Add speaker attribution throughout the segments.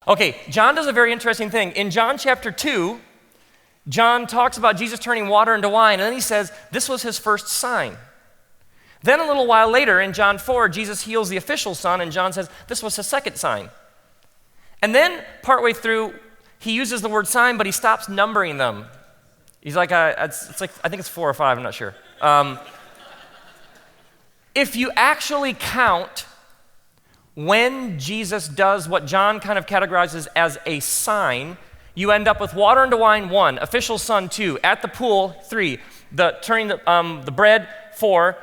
Speaker 1: Okay, John does a very interesting thing. In John chapter 2, John talks about Jesus turning water into wine, and then he says this was his first sign. Then a little while later in John 4, Jesus heals the official son, and John says this was his second sign. And then partway through, he uses the word sign, but he stops numbering them. He's like, it's like, I think it's 4 or 5, I'm not sure. If you actually count when Jesus does what John kind of categorizes as a sign, you end up with water into wine 1, official son 2, at the pool 3, the turning the bread 4,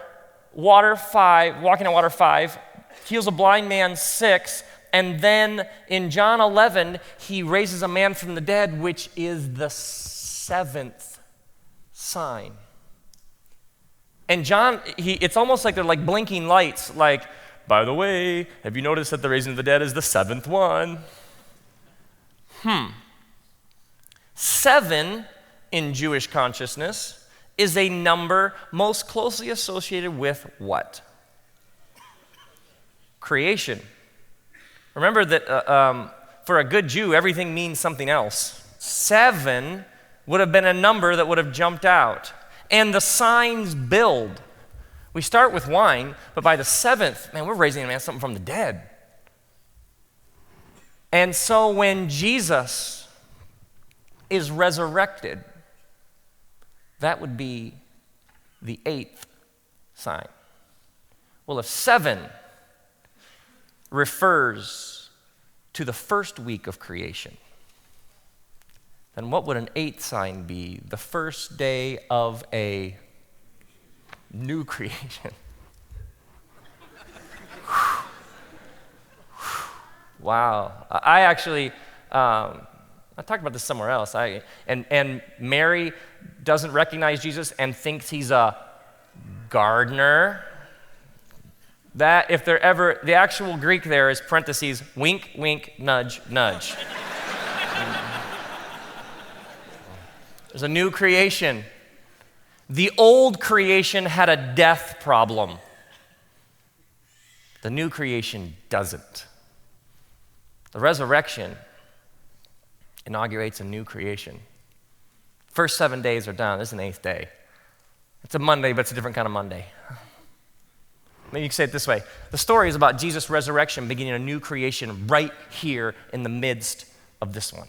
Speaker 1: water 5, walking on water 5, heals a blind man 6, and then in John 11, he raises a man from the dead, which is the 7th sign. And John, it's almost like they're like blinking lights, like, by the way, have you noticed that the raising of the dead is the 7th one? 7 in Jewish consciousness is a number most closely associated with what? Creation. Remember that for a good Jew, everything means something else. 7 would have been a number that would have jumped out. And the signs build. We start with wine, but by the 7th, man, we're raising a man something from the dead. And so when Jesus is resurrected, that would be the 8th sign. Well, if 7 refers to the first week of creation, then what would an 8th sign be? The first day of a new creation. Wow. I actually, I talked about this somewhere else. And Mary doesn't recognize Jesus and thinks he's a gardener. That, if they're ever, the actual Greek there is parentheses, wink, wink, nudge, nudge. There's a new creation. The old creation had a death problem. The new creation doesn't. The resurrection inaugurates a new creation. First 7 days are done. This is an 8th day. It's a Monday, but it's a different kind of Monday. Maybe you can say it this way. The story is about Jesus' resurrection beginning a new creation right here in the midst of this one.